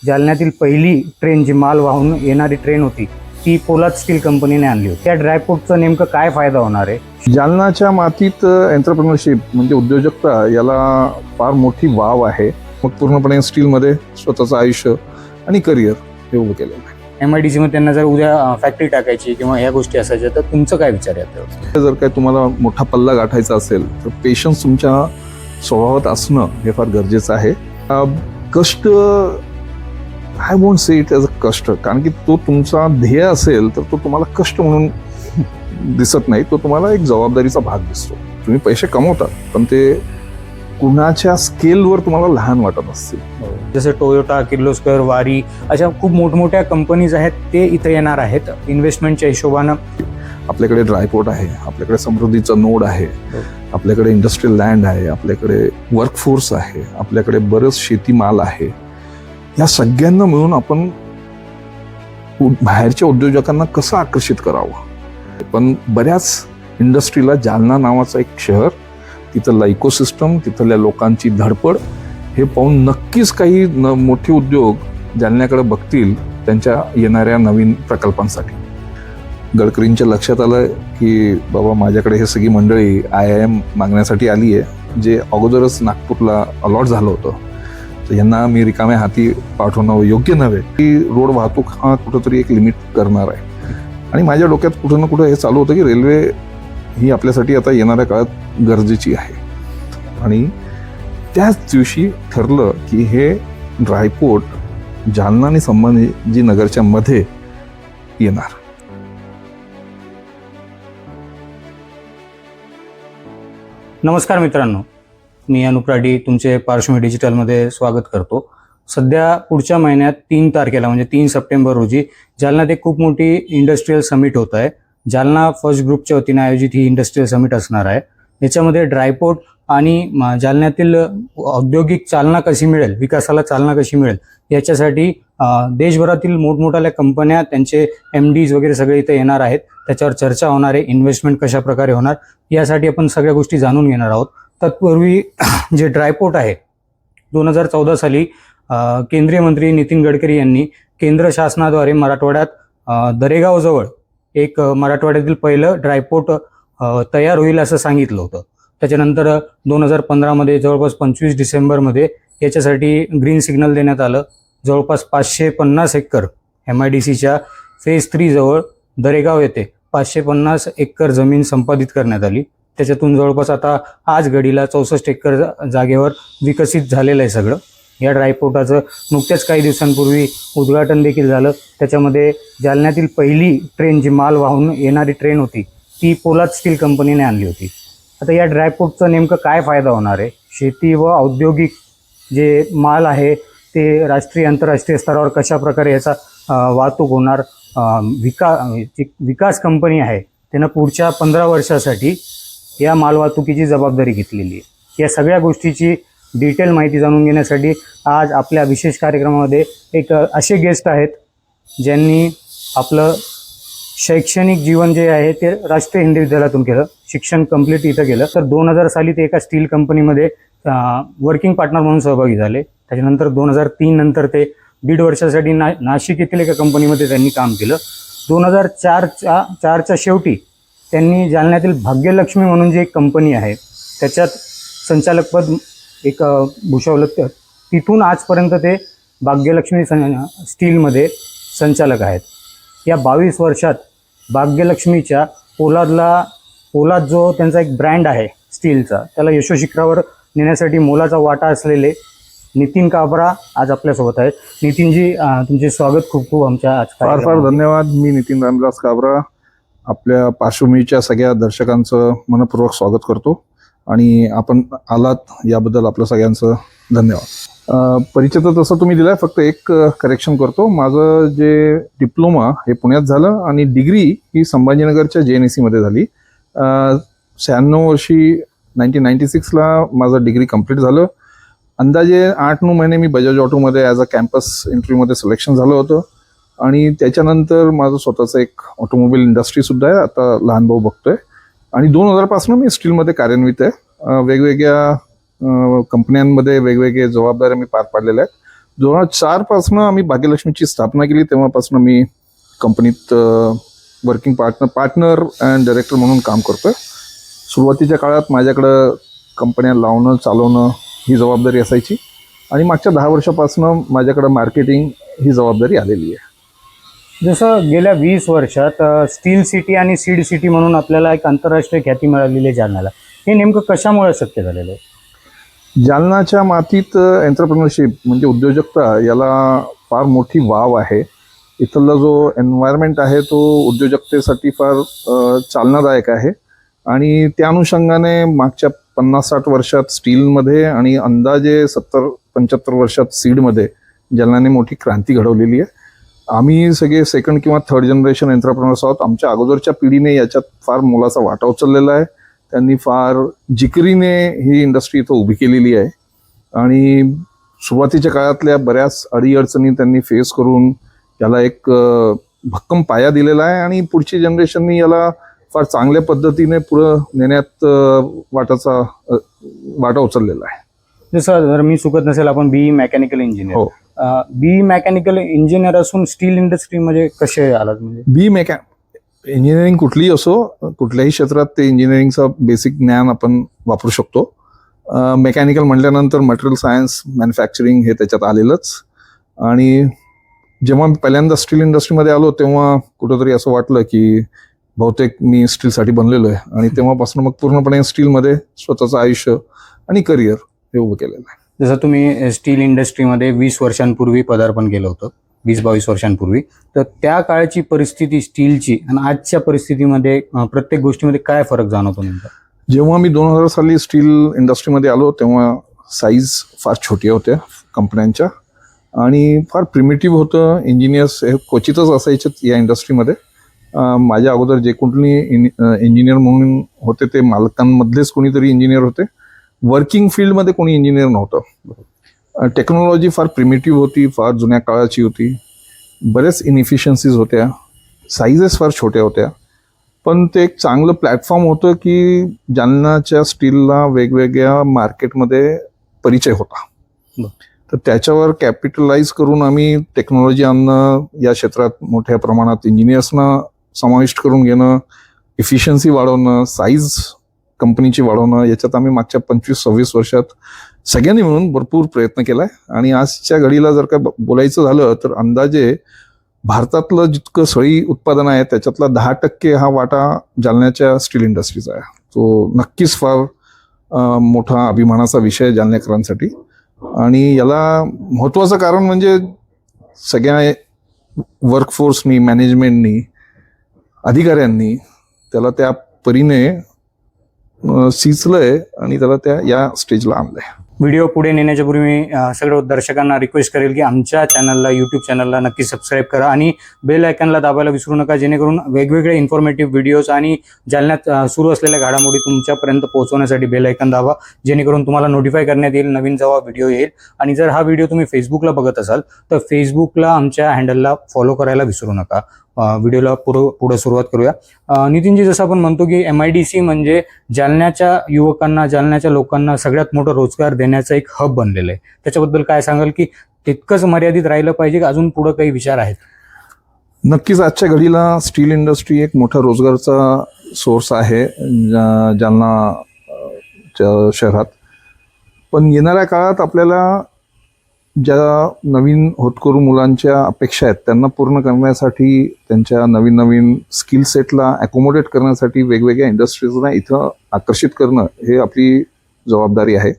जालन्यातील पहिली ट्रेन जी माल वाहून येणारी ट्रेन होती ती पोलाद स्टील कंपनीने आणली होती. त्या ड्रायपोर्टचा नेमकं काय फायदा होणार आहे? जालनाच्या मातीत एंटरप्रेन्योरशिप म्हणजे उद्योजकता याला फार मोठी वाव आहे. मग पूर्णपणे स्टीलमध्ये स्वतःचं आयुष्य आणि करिअर हे उभं केलेलं आहे. MIDC मध्ये त्यांना जर उद्या फॅक्टरी टाकायची किंवा या गोष्टी असायच्या तर तुमचं काय विचार आहे? जर काय तुम्हाला मोठा पल्ला गाठायचा असेल तर पेशन्स तुमच्या स्वभावात असणं हे फार गरजेचं आहे. कष्ट, I won't say it as a कष्ट, कारण की तो तुमचा ध्येय असेल तर तो तुम्हाला कष्ट म्हणून दिसत नाही, तो तुम्हाला एक जबाबदारीचा भाग दिसतो. तुम्ही पैसे कमवतात पण ते कुणाच्या स्केलवर तुम्हाला लहान वाटत असतील. जसं टोयोटा, किर्लोस्कर, वारी अशा खूप मोठमोठ्या कंपनीज आहेत ते इथे येणार आहेत इन्व्हेस्टमेंटच्या हिशोबानं. आपल्याकडे ड्रायपोर्ट आहे, आपल्याकडे समृद्धीचा नोड आहे, आपल्याकडे इंडस्ट्रियल लँड आहे, आपल्याकडे वर्कफोर्स आहे, आपल्याकडे बरंच शेतीमाल आहे. या सगळ्यांना मिळून आपण बाहेरच्या उद्योजकांना कसं आकर्षित करावं. पण बऱ्याच इंडस्ट्रीला जालना नावाचं एक शहर, तिथलं इकोसिस्टम, तिथल्या लोकांची धडपड हे पाहून नक्कीच काही मोठे उद्योग जालन्याकडे बघतील त्यांच्या येणाऱ्या नवीन प्रकल्पांसाठी. गडकरींच्या लक्षात आलं की बाबा माझ्याकडे हे सगळी मंडळी IIM मागण्यासाठी आली आहे, जे अगोदरच नागपूरला अलॉट झालं होतं, तर यांना मी रिकाम्या हाती पाठवणं योग्य नव्हे. की रोड वाहतूक हा कुठंतरी एक लिमिट करणार आहे. आणि माझ्या डोक्यात कुठं ना कुठं हे चालू होतं की रेल्वे ही आपल्यासाठी आता येणाऱ्या काळात गरजेची आहे. आणि त्याच दिवशी ठरलं की हे ड्रायपोर्ट जालना आणि संभाजीनगरच्या मध्ये येणार. नमस्कार मित्रांनो, मी अनुप्राडी तुमचे पार्श्वमी डिजिटलमध्ये स्वागत करतो. सध्या पुढच्या महिन्यात 3 तारखेला म्हणजे 3 सप्टेंबर रोजी जालन्यात एक खूप मोठी इंडस्ट्रीयल समिट होत आहे. जालना फर्स्ट ग्रुपच्या वतीने आयोजित ही इंडस्ट्रीयल समिट असणार आहे. याच्यामध्ये ड्रायपोर्ट आणि जालन्यातील औद्योगिक चालना कशी मिळेल, विकासाला चालना कशी मिळेल याच्यासाठी देशभरातील मोठमोठ्या कंपन्या, त्यांचे MDs वगैरे सगळे इथे येणार आहेत. त्याच्यावर चर्चा होणार आहे. इन्व्हेस्टमेंट कशा प्रकारे होणार यासाठी आपण सगळ्या गोष्टी जाणून घेणार आहोत. तत्पूर्वी जे ड्रायपोर्ट आहे 2014 साली केंद्रीय मंत्री नितीन गडकरी यांनी केंद्र शासनाद्वारे मराठवाड्यात दरेगावजवळ एक मराठवाड्यातील पहिलं ड्रायपोर्ट तयार होईल असं सांगितलं होतं. त्याच्यानंतर 2015 मध्ये जवळपास 25 डिसेंबरमध्ये याच्यासाठी ग्रीन सिग्नल देण्यात आलं. जवळपास 550 एकर MIDCच्या फेज 3 जवळ दरेगाव येथे 550 एकर जमीन संपादित करण्यात आली. त्याच्यातून जवळपास आता आज घडीला 64 एकर जागेवर विकसित झालेलं आहे सगळं. या ड्रायपोर्टाचं नुकत्याच काही दिवसांपूर्वी उद्घाटन देखील झालं. त्याच्यामध्ये जालन्यातील पहिली ट्रेन जी माल वाहून येणारी ट्रेन होती ती पोलाद स्टील कंपनीने आणली होती. आता या ड्रायपोर्टचा नेमकं काय फायदा होणार आहे? शेती व औद्योगिक जे माल आहे ते राष्ट्रीय आंतरराष्ट्रीय स्तरावर कशा प्रकारे याचा वाहतूक होणार, विकास कंपनी आहे त्यानं पुढच्या 15 वर्षासाठी या मालवाहतुकीची जबाबदारी घेतलेली आहे. या सगळ्या गोष्टीची डिटेल माहिती जाणून घेण्यासाठी आज आपल्या विशेष कार्यक्रमामध्ये एक असे गेस्ट आहेत ज्यांनी आपलं शैक्षणिक जीवन जे आहे ते राष्ट्रीय हिंदी विद्यालयातून केलं, शिक्षण कंप्लीट इथं केलं. तर 2000 साली ते एका स्टील कंपनीमध्ये वर्किंग पार्टनर म्हणून सहभागी झाले. त्याच्यानंतर 2003 नंतर ते 1.5 वर्षासाठी नाशिक येथील एका कंपनीमध्ये त्यांनी काम केलं. 2004च्या शेवटी त्यांनी जालन्यातील भाग्यलक्ष्मी म्हणून जी एक कंपनी आहे त्याच्यात संचालकपद एक भूषवलं. तिथून आजपर्यंत ते भाग्यलक्ष्मी स्टीलमध्ये संचालक आहेत. या 22 वर्षात भाग्यलक्ष्मीच्या पोलाद जो त्यांचा एक ब्रँड आहे स्टीलचा, त्याला यशोशिखरावर नेण्यासाठी मोलाचा वाटा असलेले नितीन काबरा आज आपल्यासोबत आहेत. नितीनजी, तुमचे स्वागत खूप खूप आमच्या आज. फार फार धन्यवाद. मी नितीन रामदास काबरा आपल्या पार्श्वभूमीच्या सगळ्या दर्शकांचं मनपूर्वक स्वागत करतो आणि आपण आलात याबद्दल आपलं सगळ्यांचं धन्यवाद. परिचय तर तसं तुम्ही दिलाय, फक्त एक करेक्शन करतो. माझं जे डिप्लोमा हे पुण्यात झालं आणि डिग्री ही संभाजीनगरच्या JNSC मध्ये झाली. 96 वर्षी 1996ला माझं डिग्री कंप्लीट झालं. अंदाजे 8-9 महिने मी बजाज ऑटोमध्ये ॲज अ कॅम्पस इंटरव्ह्यूमध्ये सिलेक्शन झालं होतं आणि त्याच्यानंतर माझं स्वतःचं एक ऑटोमोबाईल इंडस्ट्रीसुद्धा आहे. आता लहान भाऊ बघतोय आणि 2000 पासून मी स्टीलमध्ये कार्यान्वित आहे. वेगवेगळ्या कंपन्यांमध्ये वेगवेगळे जबाबदाऱ्या मी पार पाडलेल्या आहेत. 2004 पासून आम्ही भाग्यलक्ष्मीची स्थापना केली, तेव्हापासून मी कंपनीत वर्किंग पार्टनर अँड डायरेक्टर म्हणून काम करतोय. सुरुवातीच्या काळात माझ्याकडं कंपन्या लावणं चालवणं ही जबाबदारी असायची आणि मागच्या 10 वर्षापासून माझ्याकडं मार्केटिंग ही जबाबदारी आलेली आहे. जसं गेल्या 20 वर्षात स्टील सिटी आणि सीड सिटी म्हणून आपल्याला एक आंतरराष्ट्रीय ख्याती मिळालेली आहे जालन्याला. हे नेमकं कशामुळे शक्य झालेलं आहे? जालनाच्या मातीत एंटरप्रेनरशिप म्हणजे उद्योजकता याला फार मोठी वाव आहे. इथला जो एन्व्हायरमेंट आहे तो उद्योजकतेसाठी फार चालनादायक आहे आणि त्या अनुषंगाने मागच्या 50-60 वर्षात स्टीलमध्ये आणि अंदाजे 70-75 वर्षात सीडमध्ये जालन्याने मोठी क्रांती घडवलेली आहे. आम्ही सगळे सेकंड किंवा थर्ड जनरेशन एंटरप्रेनर्स आहोत. आमच्या अगोदरच्या पिढीने याच्यात फार मोलाचा वाटा उचललेला आहे. त्यांनी फार जिकिरीने ही इंडस्ट्री इथं उभी केलेली आहे आणि सुरुवातीच्या काळातल्या बऱ्याच अडीअडचणी त्यांनी फेस करून याला एक भक्कम पाया दिलेला आहे आणि पुढची जनरेशननी याला फार चांगल्या पद्धतीने पुढं नेण्यात वाटा उचललेला आहे. जसं जर मी चुकत नसेल आपण बीई मेकॅनिकल इंजिनियर, हो, बीई मेकॅनिकल इंजिनियर असून स्टील इंडस्ट्रीमध्ये कसे आलात? म्हणजे इंजिनिअरिंग कुठलीही असो, कुठल्याही क्षेत्रात ते इंजिनिअरिंगचं बेसिक ज्ञान आपण वापरू शकतो. मेकॅनिकल म्हटल्यानंतर मटेरियल सायन्स, मॅन्युफॅक्चरिंग हे त्याच्यात आलेलंच. आणि जेव्हा पहिल्यांदा स्टील इंडस्ट्रीमध्ये आलो तेव्हा कुठंतरी असं वाटलं की बहुतेक मी स्टीलसाठी बनलेलो आहे आणि तेव्हापासून मग पूर्णपणे स्टीलमध्ये स्वतःचं आयुष्य आणि करिअर हे उभं केलेलं आहे. जसं तुम्ही स्टील इंडस्ट्रीमध्ये 20 वर्षांपूर्वी पदार्पण केलं होतं, 20-22 वर्षांपूर्वी, तर त्या काळची परिस्थिती स्टीलची आणि आजच्या परिस्थितीमध्ये प्रत्येक गोष्टीमध्ये काय फरक जाणवतो नेमका? जेव्हा मी 2000 साली स्टील इंडस्ट्रीमध्ये आलो तेव्हा साईज फार छोट्या होत्या कंपन्यांच्या आणि फार प्रिमिटिव्ह होतं. इंजिनियर्स हे क्वचितच असायचे या इंडस्ट्रीमध्ये. माझ्या अगोदर जे कोणी इंजिनियर म्हणून होते ते मालकांमधलेच कोणीतरी इंजिनियर होते. वर्किंग फील्डमध्ये कोणी इंजिनियर नव्हतं. टेक्नॉलॉजी फार प्रिमिटिव्ह होती, फार जुन्या काळाची होती, बरेच इनइफिशियन्सीज होत्या, साईजेस फार छोट्या होत्या. पण ते एक चांगलं प्लॅटफॉर्म होतं की जालन्याच्या स्टीलला वेगवेगळ्या मार्केटमध्ये परिचय होता. तर त्याच्यावर कॅपिटलाइज करून आम्ही टेक्नॉलॉजी आणणं, या क्षेत्रात मोठ्या प्रमाणात इंजिनियर्सना समाविष्ट करून घेणं, इफिशियन्सी वाढवणं, साईज कंपनीची वाढवणं, याच्यात आम्ही मागच्या 25-26 वर्षात सगळ्यांनी मिळून भरपूर प्रयत्न केलाय. आणि आजच्या घडीला जर का बोलायचं झालं तर अंदाजे भारतातलं जितकं सळी उत्पादन आहे त्याच्यातला 10% हा वाटा जालन्याच्या स्टील इंडस्ट्रीचा आहे. तो नक्कीच फार मोठा अभिमानाचा विषय जालन्याकरांसाठी. आणि याला महत्त्वाचं कारण म्हणजे सगळ्या वर्कफोर्सनी, मॅनेजमेंटनी, अधिकाऱ्यांनी त्याला त्या परीने सिचलंय आणि त्याला त्या या स्टेजला आणलंय. व्हिडिओ पुढे नेण्याच्या पूर्वी मी सगळ्या दर्शकांना रिक्वेस्ट करेल की आमच्या चॅनलला, यूट्यूब चॅनलला नक्की सबस्क्राईब करा आणि बेल आयकॉनला दाबायला विसरू नका, जेणेकरून वेगवेगळे इन्फॉर्मेटिव्ह व्हिडिओज आणि जालन्यात सुरू असलेल्या घडामोडी तुमच्यापर्यंत पोहोचवण्यासाठी बेल आयकॉन दाबा, जेणेकरून तुम्हाला नोटिफाय करण्यात येईल नवीन जेव्हा व्हिडिओ येईल. आणि जर हा व्हिडिओ तुम्ही फेसबुकला बघत असाल तर फेसबुकला आमच्या हँडलला फॉलो करायला विसरू नका. व्हिडिओला पुढे सुरुवात करूया. नितीनजी, जसं आपण म्हणतो की MIDC म्हणजे जालन्याच्या युवकांना, जालन्याच्या लोकांना सगळ्यात मोठं रोजगार देण्याचं एक हब बनलेलं आहे. त्याच्याबद्दल काय सांगाल की तितकंच मर्यादित राहिलं पाहिजे की अजून पुढे काही विचार आहेत? नक्कीच आजच्या घडीला स्टील इंडस्ट्री एक मोठा रोजगारचा सोर्स आहे जालना शहरात. पण येणाऱ्या काळात आपल्याला ज्या नवीन होतकरू मुलांच्या अपेक्षा आहेत त्यांना पूर्ण करण्यासाठी, त्यांच्या नवीन नवीन स्किल सेटला ॲकोमोडेट करण्यासाठी वेगवेगळ्या इंडस्ट्रीजना इथं आकर्षित करणं हे आपली जबाबदारी आहे.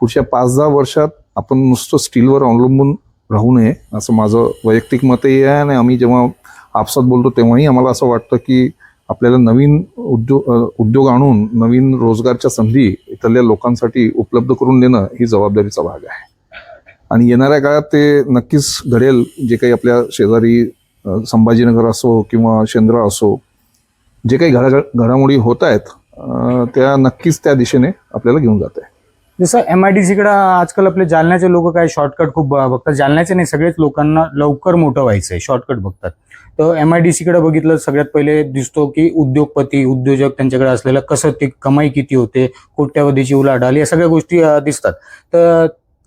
पुढच्या 5-10 वर्षात आपण नुसतं स्टीलवर अवलंबून राहू नये असं माझं वैयक्तिक मतही आहे. आणि आम्ही जेव्हा आपसात बोलतो तेव्हाही आम्हाला असं वाटतं की आपल्याला नवीन उद्योग आणून नवीन रोजगारच्या संधी इथल्या लोकांसाठी उपलब्ध करून देणं ही जबाबदारीचा भाग आहे. आणि येणाऱ्या काळात ते नक्कीच घडेल. जे काही आपल्या शेजारी संभाजीनगर असो किंवा शेंद्रा असो, जे काही घडामोडी होत आहेत त्या नक्कीच त्या दिशेने आपल्याला घेऊन जात आहे. जसं MIDCकडे आजकाल आपले जालन्याचे लोक काय शॉर्टकट खूप बघतात. जालन्याचे नाही, सगळेच लोकांना लवकर मोठं व्हायचंय, शॉर्टकट बघतात. तर MIDCकडे बघितलं सगळ्यात पहिले दिसतो की उद्योगपती, उद्योजक, त्यांच्याकडे असलेलं कसं ते कमाई किती होते, कोट्यावधीची उलाढाल, या सगळ्या गोष्टी दिसतात. तर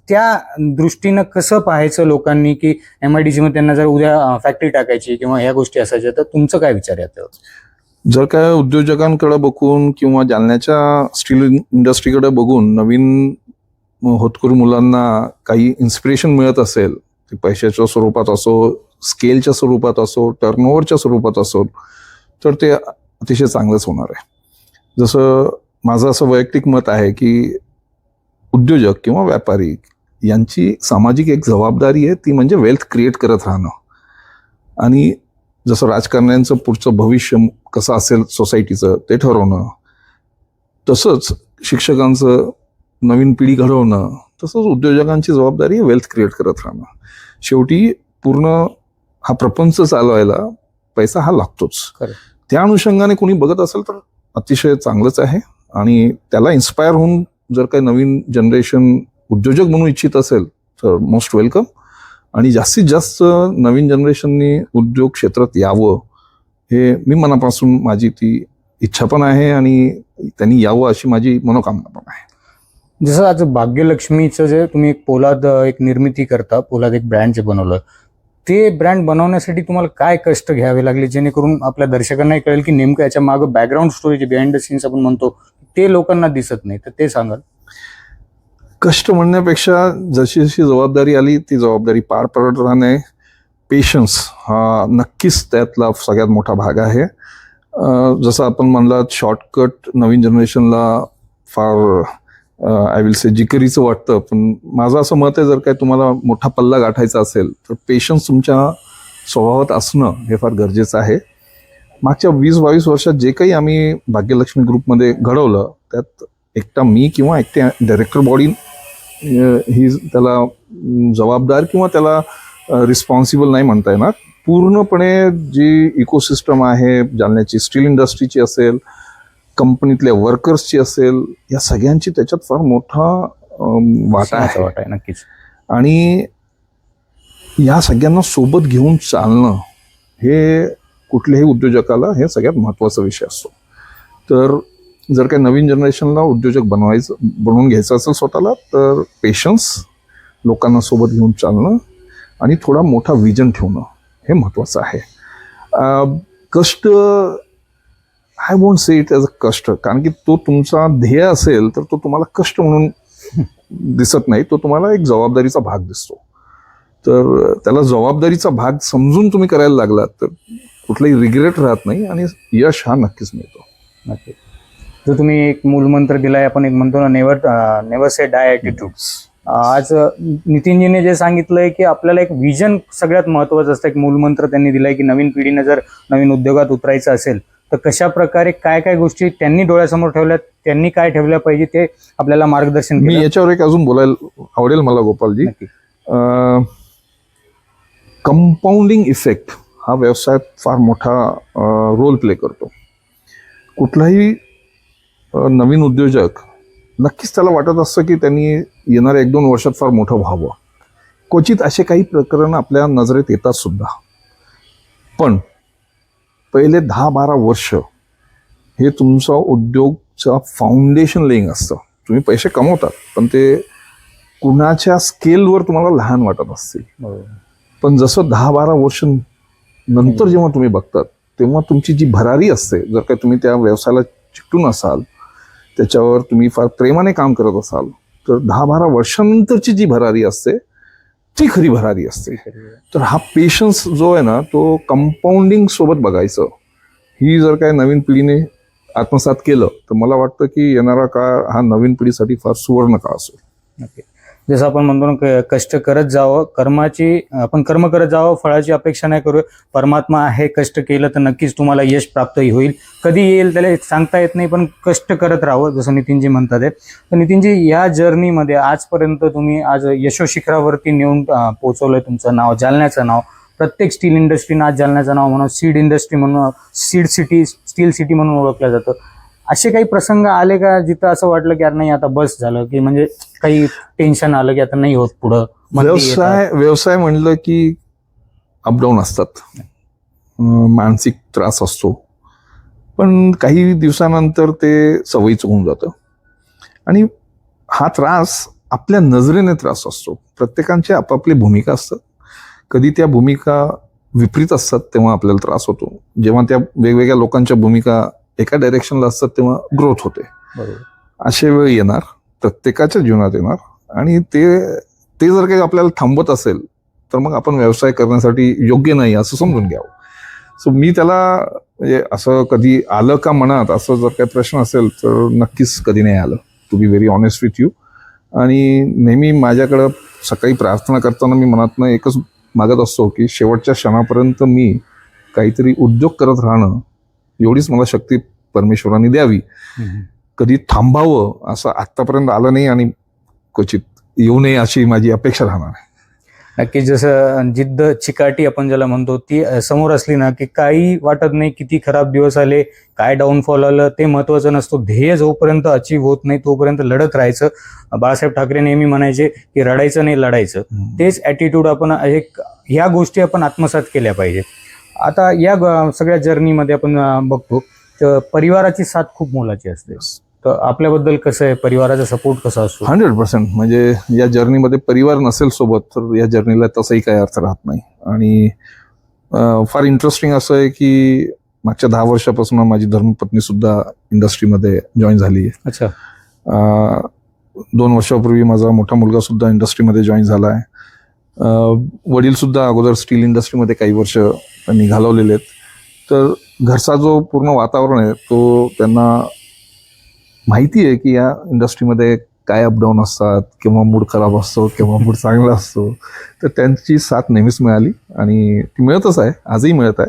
त्या दृष्टीनं कसं पाहायचं लोकांनी, की MIDC मध्ये त्यांना जर उद्या फॅक्टरी टाकायची किंवा ह्या गोष्टी असायच्या, तर तुमचं काय विचार आहे याच्यावर? जर काय उद्योजकांकडे बघून किंवा जालन्याच्या स्टील इंडस्ट्रीकडे बघून नवीन होतकरू मुलांना काही इन्स्पिरेशन मिळत असेल, ते पैशाच्या स्वरूपात असो, स्केलच्या स्वरूपात असो, टर्नओव्हरच्या स्वरूपात असो, तर ते अतिशय चांगलंच होणार आहे. जसं माझं असं वैयक्तिक मत आहे की उद्योजक किंवा व्यापारी यांची सामाजिक एक जबाबदारी आहे, ती म्हणजे वेल्थ क्रिएट करत राहणं. आणि जसं राजकारण्यांचं पुढचं भविष्य कसं असेल सोसायटीचं ते ठरवणं, तसंच शिक्षकांचं नवीन पिढी घडवणं, तसंच उद्योजकांची जबाबदारी आहे वेल्थ क्रिएट करत राहणं. शेवटी पूर्ण हा प्रपंच चालवायला पैसा हा लागतोच. खरं. त्या अनुषंगाने कोणी बघत असेल तर अतिशय चांगलंच आहे. आणि त्याला इन्स्पायर होऊन जर काही नवीन जनरेशन उद्योजक बनू इच्छित असेल तर मोस्ट वेलकम. आणि जास्तीत जास्त नवीन जनरेशननी उद्योग क्षेत्रात यावं, हे मी मनापासून माझी ती इच्छा पण आहे आणि त्यांनी यावं अशी माझी मनोकामना पण आहे. जसं आज भाग्यलक्ष्मीचं जे तुम्ही एक पोलाद एक निर्मिती करता, पोलाद एक ब्रँड जे बनवलं, ते ब्रँड बनवण्यासाठी तुम्हाला काय कष्ट घ्यावे लागले, जेणेकरून आपल्या दर्शकांनाही कळेल की नेमकं याच्या मागं बॅकग्राऊंड स्टोरी जे बिहाइंड द सीन्स आपण म्हणतो ते लोकांना दिसत नाही, तर ते सांगाल? कष्ट म्हणण्यापेक्षा जशी जशी जबाबदारी आली ती जबाबदारी पार पडत राहणे, पेशन्स हा नक्कीच त्यातला सगळ्यात मोठा भाग आहे. जसं आपण म्हणलात शॉर्टकट नवीन जनरेशनला फार आय विल से जिकरीचं वाटतं, पण माझं असं मत आहे जर काय तुम्हाला मोठा पल्ला गाठायचा असेल तर पेशन्स तुमच्या स्वभावात असणं हे फार गरजेचं आहे. मागच्या 20-22 वर्षात जे काही आम्ही भाग्यलक्ष्मी ग्रुपमध्ये घडवलं त्यात एकटा मी किंवा एकटे डायरेक्टर बॉडी ही त्याला जबाबदार किंवा त्याला रिस्पॉन्सिबल नाही म्हणता येणार. पूर्णपणे जी इकोसिस्टम आहे जालन्याची स्टील इंडस्ट्रीची असेल, कंपनीतल्या वर्कर्सची असेल, या सगळ्यांची त्याच्यात फार मोठा वाटा आहे. नक्कीच. आणि या सगळ्यांना सोबत घेऊन चालणं हे कुठल्याही उद्योजकाला हे सगळ्यात महत्त्वाचा विषय असतो. तर जर काही नवीन जनरेशनला उद्योजक बनवून घ्यायचं असेल स्वतःला तर पेशन्स, लोकांना सोबत घेऊन चालणं आणि थोडा मोठा विजन ठेवणं हे महत्त्वाचं आहे. कष्ट I won't say it as a कष्ट, कारण की तो तुमचा ध्येय असेल तर तो तुम्हाला कष्ट म्हणून दिसत नाही, तो तुम्हाला एक जबाबदारीचा भाग दिसतो. तर त्याला जबाबदारीचा भाग समजून तुम्ही करायला लागलात तर कुठलाही रिग्रेट राहत नाही आणि यश हा नक्कीच मिळतो. नक्की. जो तुम्ही एक मूलमंत्र दिलाय, आपण एक म्हणतो ना, नेव्हर से डाय ॲटिट्यूड. आज नितीनजीने जे सांगितलंय की आपल्याला एक विजन सगळ्यात महत्त्वाचं असतं. एक मूलमंत्र त्यांनी दिलाय की नवीन पिढीने जर नवीन उद्योगात उतरायचं असेल तर कशा प्रकारे काय काय गोष्टी त्यांनी डोळ्यासमोर ठेवल्यात, त्यांनी काय ठेवल्या पाहिजे ते आपल्याला मार्गदर्शन मी याच्यावर एक अजून बोलायला आवडेल मला गोपालजी. कंपाऊंडिंग इफेक्ट हा व्यवसायात फार मोठा रोल प्ले करतो. कुठलाही नवीन उद्योजक नक्कीच त्याला वाटत असतं की त्यांनी येणाऱ्या 1-2 वर्षात फार मोठं व्हावं. क्वचित असे काही प्रकरण आपल्या नजरेत येतात सुद्धा, पण पहिले 10-12 वर्ष हे तुमचा उद्योगचा फाउंडेशन लेईंग असतं. तुम्ही पैसे कमवतात पण ते कुणाच्या स्केलवर तुम्हाला लहान वाटत असतील, पण जसं 10-12 वर्ष नंतर जेव्हा तुम्ही बघतात तेव्हा तुमची जी भरारी असते, जर काय तुम्ही त्या व्यवसायाला चिकटून असाल, त्याच्यावर तुम्ही फार प्रेमाने काम करत असाल तर 10-12 वर्षानंतरची जी भरारी असते ती खरी भरारी असते. तर हा पेशन्स जो आहे ना तो कंपाऊंडिंग सोबत बघायचं, ही जर काय नवीन पिढीने आत्मसात केलं तर मला वाटतं की येणारा काळ हा नवीन पिढीसाठी फार सुवर्ण काळ असेल. नक्की. जसं आपण म्हणतो ना, कष्ट करत जावं, आपण कर्म करत जावं, फळाची अपेक्षा नाही करू. परमात्मा आहे, कष्ट केलं तर नक्कीच तुम्हाला यश प्राप्तही होईल. कधी येईल त्याला सांगता येत नाही, पण कष्ट करत राहावं जसं नितीनजी म्हणतात. तर नितीनजी, या जर्नीमध्ये आजपर्यंत तुम्ही आज यशोशिखरावरती नेऊन पोहोचवलंय. तुमचं नाव, जालन्याचं नाव, प्रत्येक स्टील इंडस्ट्रीनं आज जालन्याचं नाव म्हणून सीड इंडस्ट्री म्हणून, सीड सिटी, स्टील सिटी म्हणून ओळखलं जातं. असे काही प्रसंग आले का जिथं असं वाटलं की यार नाही आता बस झालं, की म्हणजे काही टेन्शन आलं की आता नाही होत पुढं? व्यवसाय म्हणलं की अपडाऊन असतात, मानसिक त्रास असतो, पण काही दिवसानंतर ते सवयीचं होऊन जातं. आणि हा त्रास आपल्या नजरेने त्रास असतो. प्रत्येकांची आपापली भूमिका असतात. कधी त्या भूमिका विपरीत असतात तेव्हा आपल्याला त्रास होतो. जेव्हा त्या वेगवेगळ्या लोकांच्या भूमिका एका डायरेक्शनला असतात तेव्हा ग्रोथ होते. बरोबर. असे वेळ येणार, प्रत्येकाच्या जीवनात येणार, आणि ते जर काही आपल्याला थांबवत असेल तर मग आपण व्यवसाय करण्यासाठी योग्य नाही असं समजून घ्यावं. सो मी त्याला म्हणजे असं कधी आलं का मनात असं जर काही प्रश्न असेल तर नक्कीच कधी नाही आलं, to be very honest with you. आणि नेहमी माझ्याकडं सकाळी प्रार्थना करताना मी मनातनं एकच मागत असतो की शेवटच्या क्षणापर्यंत मी काहीतरी उद्योग करत राहणं, एवढीच मला शक्ती परमेश्वराने द्यावी. कधी थांबावं असं आत्तापर्यंत आलं नाही आणि क्वचित येऊ नये अशी माझी अपेक्षा राहणार आहे. नक्की. जसं जिद्द, चिकाटी आपण ज्याला म्हणतो, ती समोर असली ना की काही वाटत नाही. किती खराब दिवस आले, काय डाऊनफॉल आलं, ते महत्वाचं नसतं. ध्येय जोपर्यंत अचीव होत नाही तोपर्यंत लढत राहायचं. बाळासाहेब ठाकरे नेहमी म्हणायचे की रडायचं नाही, लढायचं. तेच ॲटिट्यूड आपण ह्या गोष्टी आपण आत्मसात केल्या पाहिजे. आता या सगळ्या जर्नीमध्ये आपण बघतो तर परिवाराची साथ खूप मोलाची असते. तर आपल्याबद्दल कसं आहे, परिवाराचा सपोर्ट कसा असतो? 100%. म्हणजे या जर्नीमध्ये परिवार नसेल सोबत तर या जर्नीला तसाही काही अर्थ राहत नाही. आणि फार इंटरेस्टिंग असं आहे की मागच्या 10 वर्षापासून माझी धर्मपत्नी सुद्धा इंडस्ट्रीमध्ये जॉईन झाली आहे. अच्छा. 2 वर्षापूर्वी माझा मोठा मुलगा सुद्धा इंडस्ट्रीमध्ये जॉईन झाला आहे. वडील सुद्धा अगोदर स्टील इंडस्ट्रीमध्ये काही वर्ष त्यांनी घालवलेले आहेत. तर घरचा जो पूर्ण वातावरण आहे तो त्यांना माहिती आहे की या इंडस्ट्रीमध्ये काय अपडाऊन असतात, किंवा मूड खराब असतो किंवा मूड चांगला असतो. तर त्यांची साथ नेहमीच मिळाली आणि ती मिळतच आहे, आजही मिळत आहे.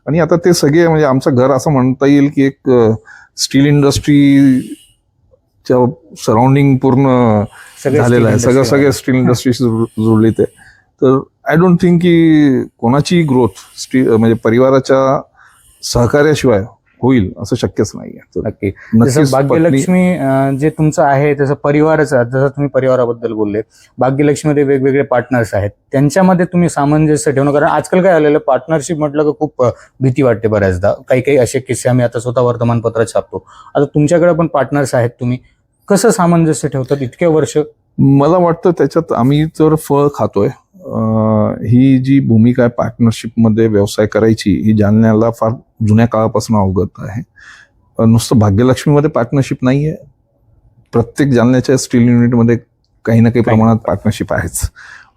आणि आता ते सगळे म्हणजे आमचं घर असं म्हणता येईल की एक स्टील इंडस्ट्रीच्या सराउंडिंग पूर्ण झालेलं आहे. सगळे स्टील इंडस्ट्रीशी जोडले ते. तर आय डोंट थिंक की कोणाची ग्रोथ म्हणजे परिवाराच्या सहकार्याशिवाय होईल असं शक्यच नाहीये. नक्की. जसं भाग्यलक्ष्मी जे तुमचं आहे तसं परिवाराचं, जसं तुम्ही परिवाराबद्दल बोलले, भाग्यलक्ष्मीमध्ये वेगवेगळे पार्टनर्स आहेत, त्यांच्यामध्ये तुम्ही सामंजस्य ठेवणं. कारण आजकाल काय आलेलं, पार्टनरशिप म्हटलं की खूप भीती वाटते बऱ्याचदा. काही असे किस्से आम्ही आता स्वतः वर्तमानपत्रात छापतो. आता तुमच्याकडे पण पार्टनर्स आहेत, तुम्ही कसं सामंजस्य ठेवतात इतके वर्ष? मला वाटतं त्याच्यात आम्ही तर फळ खातोय. ही जी भूमिका आहे पार्टनरशिपमध्ये व्यवसाय करायची, ही जालन्याला फार जुन्या काळापासून अवगत आहे. नुसतं भाग्यलक्ष्मीमध्ये पार्टनरशिप नाही आहे, प्रत्येक जालन्याच्या स्टील युनिटमध्ये काही ना काही प्रमाणात पार्टनरशिप आहेच.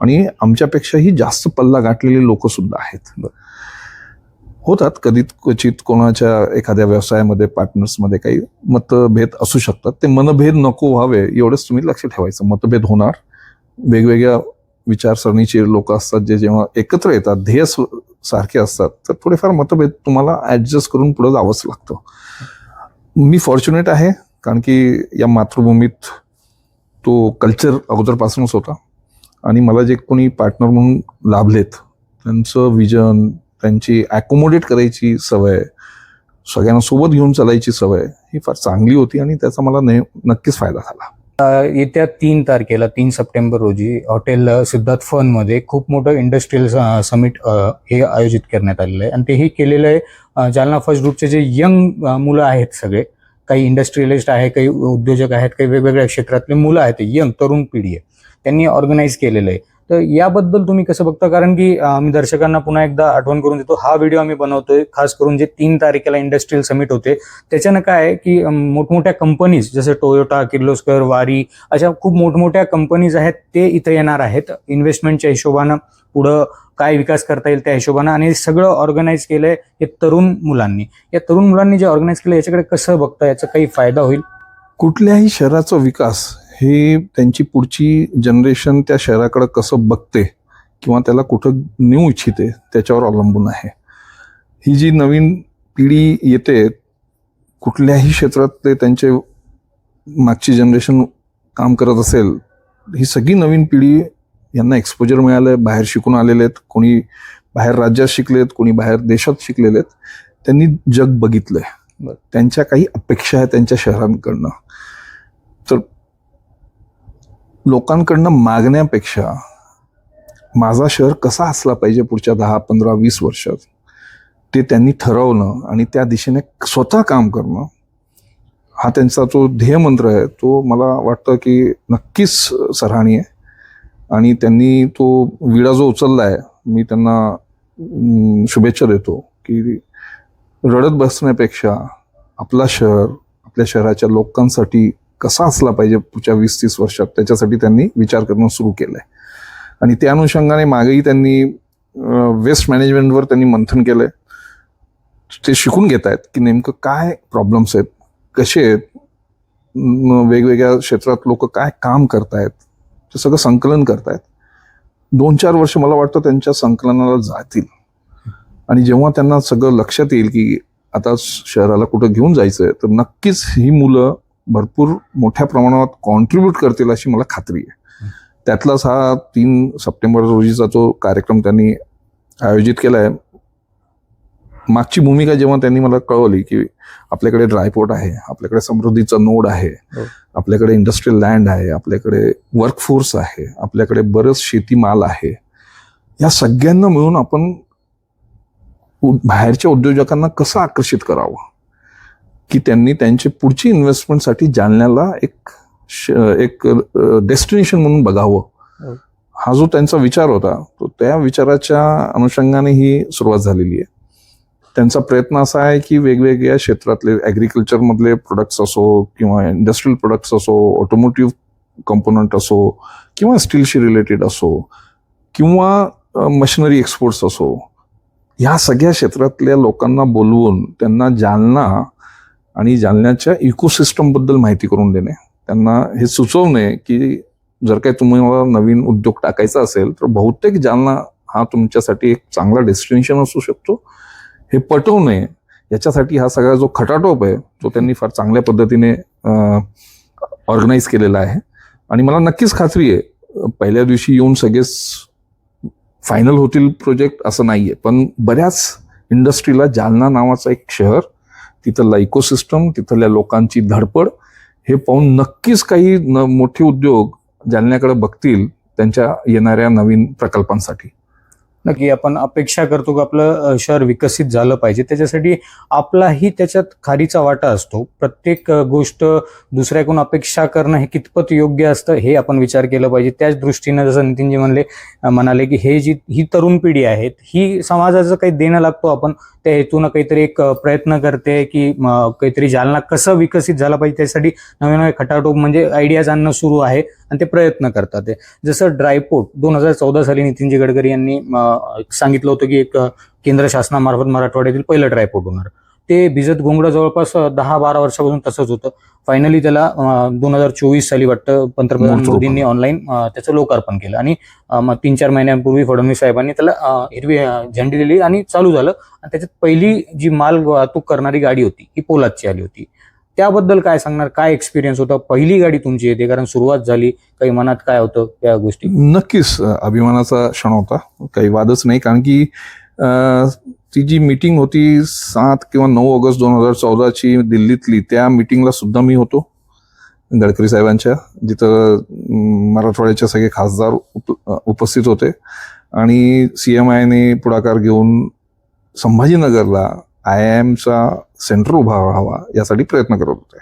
आणि आमच्यापेक्षाही जास्त पल्ला गाठलेले लोक सुद्धा आहेत. होतात कधी क्वचित कोणाच्या एखाद्या व्यवसायामध्ये पार्टनर्समध्ये काही मतभेद असू शकतात. ते मनभेद नको व्हावे एवढंच तुम्ही लक्ष ठेवायचं. मतभेद होणार, वेगवेगळ्या विचारसरणीचे लोक असतात जे जेव्हा एकत्र येतात, ध्येय सारखे असतात, तर थोडेफार मतभेद तुम्हाला ऍडजस्ट करून पुढे जावंच लागतं. मी फॉर्च्युनेट आहे कारण की या मातृभूमीत तो कल्चर अगोदरपासूनच होता. आणि मला जे कोणी पार्टनर म्हणून लाभलेत त्यांचं विजन, त्यांची ॲकोमोडेट करायची सवय, सगळ्यांना सोबत घेऊन चालायची सवय ही फार चांगली होती आणि त्याचा मला नक्कीच फायदा झाला. येत्या 3 तारखेला 3 सप्टेंबर रोजी हॉटेल सिद्धार्थ फनमध्ये खूप मोठं इंडस्ट्रियल समिट हे आयोजित करण्यात आलेलं आहे. आणि तेही केलेलं आहे जालना फर्स्ट ग्रुपचे जे यंग मुलं आहेत, सगळे काही इंडस्ट्रियलिस्ट आहे, काही उद्योजक आहेत, काही वेगवेगळ्या क्षेत्रातले मुलं आहेत, यंग तरुण पिढी आहे, त्यांनी ऑर्गनाईज केलेलं आहे. तर याबद्दल तुम्ही कसं बघता? कारण की आम्ही दर्शकांना पुन्हा एकदा आठवण करून देतो, हा व्हिडिओ आम्ही बनवतोय खास करून जे 3 तारखेला इंडस्ट्रियल समिट होते त्याच्यानं काय आहे की मोठमोठ्या कंपनीज जसे टोयोटा, किर्लोस्कर, वारी अशा खूप मोठमोठ्या कंपनीज आहेत, ते इथे येणार आहेत इन्व्हेस्टमेंटच्या हिशोबानं, पुढं काय विकास करता येईल त्या हिशोबानं. आणि सगळं ऑर्गनाईज केलंय हे तरुण मुलांनी. या तरुण मुलांनी जे ऑर्गनाईज केलं याच्याकडे कसं बघता, याचा काही फायदा होईल? कुठल्याही शहराचा विकास हे त्यांची पुढची जनरेशन त्या शहराकडे कसं बघते किंवा त्याला कुठं नेऊ इच्छिते त्याच्यावर अवलंबून आहे. ही जी नवीन पिढी येते, कुठल्याही क्षेत्रात ते त्यांचे मागची जनरेशन काम करत असेल, ही सगळी नवीन पिढी यांना एक्सपोजर मिळालं आहे, बाहेर शिकून आलेले आहेत, कोणी बाहेर राज्यात शिकलेत, कोणी बाहेर देशात शिकलेले आहेत, त्यांनी जग बघितलंय, त्यांच्या काही अपेक्षा आहेत त्यांच्या शहरांकडनं. तर लोकांकडनं मागण्यापेक्षा माझा शहर कसा असला पाहिजे पुढच्या 10, 15, 20 वर्षात ते त्यांनी ठरवणं आणि त्या दिशेने स्वतः काम करणं हा त्यांचा जो ध्येयमंत्र आहे तो मला वाटतं की नक्कीच सराहनीय आहे. आणि त्यांनी तो विडा जो उचलला आहे, मी त्यांना शुभेच्छा देतो की रडत बसण्यापेक्षा आपला शहर, आपल्या शहराच्या लोकांसाठी कसा असला पाहिजे पुढच्या 20-30 वर्षात, त्याच्यासाठी त्यांनी विचार करणं सुरू केलं आहे. आणि त्या अनुषंगाने मागेही त्यांनी वेस्ट मॅनेजमेंटवर त्यांनी मंथन केलं आहे. ते शिकून घेत आहेत की नेमकं काय प्रॉब्लेम्स आहेत, कसे आहेत, वेगवेगळ्या क्षेत्रात लोक काय काम करतायत, ते सगळं संकलन करतायत. 2-4 वर्ष मला वाटतं त्यांच्या संकलनाला जातील. आणि जेव्हा त्यांना सगळं लक्षात येईल की आता शहराला कुठं घेऊन जायचंय, तर नक्कीच ही मुलं भरपूर मोठ्या प्रमाणात कॉन्ट्रीब्यूट करतील अशी मला खात्री आहे. त्यातलाच हा 3 सप्टेंबर रोजीचा जो कार्यक्रम त्यांनी आयोजित केला आहे, मागची भूमिका जेव्हा त्यांनी मला कळवली की आपल्याकडे ड्रायपोर्ट आहे, आपल्याकडे समृद्धीचा नोड आहे, आपल्याकडे इंडस्ट्रियल लँड आहे, आपल्याकडे वर्कफोर्स आहे, आपल्याकडे बरंच शेतीमाल आहे, या सगळ्यांना मिळून आपण बाहेरच्या उद्योजकांना कसं आकर्षित करावं की त्यांनी त्यांची पुढची इन्व्हेस्टमेंटसाठी जालन्याला एक डेस्टिनेशन म्हणून बघावं, हा जो त्यांचा विचार होता, तो त्या विचाराच्या अनुषंगाने ही सुरुवात झालेली आहे. त्यांचा प्रयत्न असा आहे की वेगवेगळ्या क्षेत्रातले ॲग्रिकल्चरमधले प्रोडक्ट्स असो किंवा इंडस्ट्रियल प्रोडक्ट्स असो, ऑटोमोटिव्ह कंपोनंट असो किंवा स्टीलशी रिलेटेड असो किंवा मशिनरी एक्सपोर्ट्स असो, ह्या सगळ्या क्षेत्रातल्या लोकांना बोलवून त्यांना जालना आणि जालन्याच्या इकोसिस्टमबद्दल माहिती करून देणे, त्यांना हे सुचवणे की जर काही तुम्हाला नवीन उद्योग टाकायचा असेल तर बहुतेक जालना हा तुमच्यासाठी एक चांगला डेस्टिनेशन असू शकतो, हे पटवणे. याच्यासाठी हा सगळा जो खटाटोप आहे तो त्यांनी फार चांगल्या पद्धतीने ऑर्गनाईज केलेला आहे. आणि मला नक्कीच खात्री आहे पहिल्या दिवशी येऊन सगळेच फायनल होतील प्रोजेक्ट असं नाहीये, पण बऱ्याच इंडस्ट्रीला जालना नावाचं एक शहर, तिथलं इकोसिस्टम, तिथल्या लोकांची धडपड हे पाहून नक्कीच काही मोठे उद्योग जालन्याकडे बघतील त्यांच्या येणाऱ्या नवीन प्रकल्पांसाठी. नक्की आपण अपेक्षा करतो की आपलं शहर विकसित झालं पाहिजे, त्याच्यासाठी आपलाही त्याच्यात खारीचा वाटा असतो. प्रत्येक गोष्ट दुसऱ्याकडून अपेक्षा करणं हे कितपत योग्य असतं हे आपण विचार केलं पाहिजे. त्याच दृष्टीनं जसं नितीनजी म्हणाले की ही तरुण पिढी आहे, ही समाजाचं काही देणं लागतो, आपण त्या हेतूनं काहीतरी एक प्रयत्न करते की काहीतरी जालना कसं विकसित झाला पाहिजे त्यासाठी नवे नवे खटाटोप म्हणजे आयडियाज आणणं सुरू आहे आणि ते प्रयत्न करतात. जसं ड्रायपोर्ट 2014 साली नितीनजी गडकरी यांनी सांगितलं होतं की एक केंद्र शासनामार्फत मराठवाड्यातील पहिलं ड्रायपोर्ट होणार. ते भिजत घोंगडं जवळपास 10-12 वर्षापासून तसंच होतं. फायनली त्याला 2024 साली वाटतं पंतप्रधान मोदींनी ऑनलाईन त्याचं लोकार्पण केलं आणि 3-4 महिन्यांपूर्वी फडणवीस साहेबांनी त्याला हिरवी झेंडी दिली आणि चालू झालं. आणि त्याच्यात पहिली जी माल वाहतूक करणारी गाडी होती ही पोलादची आली होती. त्याबद्दल काय सांगणार, काय एक्सपिरियन्स होता? पहिली गाडी तुमची येते, कारण सुरुवात झाली, काही मनात काय होतं त्या गोष्टी? नक्कीच अभिमानाचा क्षण होता, काही वादच नाही. कारण की ती जी मीटिंग होती 7 किंवा 9 ऑगस्ट 2014ची दिल्लीतली, त्या मीटिंगला सुद्धा मी होतो गडकरी साहेबांच्या, जिथं मराठवाड्याचे सगळे खासदार उपस्थित होते आणि CMIने पुढाकार घेऊन संभाजीनगरला IIMचा सेंटर उभा राहावा यासाठी प्रयत्न करत होते.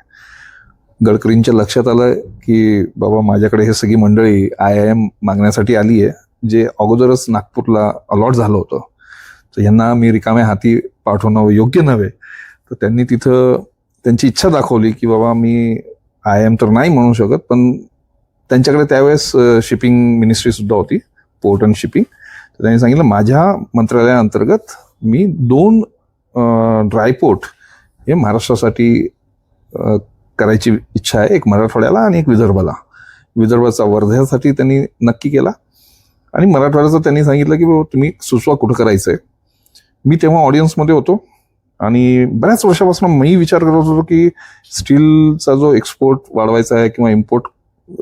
गडकरींच्या लक्षात आलं की बाबा माझ्याकडे हे सगळी मंडळी IIM मागण्यासाठी आली आहे, जे अगोदरच नागपूरला अलॉट झालं होतं, तर यांना मी रिकाम्या हाती पाठवणं योग्य नव्हे. तर त्यांनी तिथं त्यांची इच्छा दाखवली की बाबा मी IIM तर नाही म्हणू शकत, पण त्यांच्याकडे त्यावेळेस शिपिंग मिनिस्ट्री सुद्धा होती, पोर्ट अँड शिपिंग. तर त्यांनी सांगितलं माझ्या मंत्रालयाअंतर्गत मी 2 ड्रायपोर्ट हे महाराष्ट्रासाठी करायची इच्छा आहे, एक मराठवाड्याला आणि एक विदर्भाला. विदर्भाचा वर्ध्यासाठी त्यांनी नक्की केला आणि मराठवाड्याचं त्यांनी सांगितलं की बाबा तुम्ही सुचवा कुठं करायचं आहे. मी तेव्हा ऑडियन्समध्ये होतो आणि बऱ्याच वर्षापासून मी विचार करत होतो की स्टीलचा जो एक्सपोर्ट वाढवायचा आहे किंवा इम्पोर्ट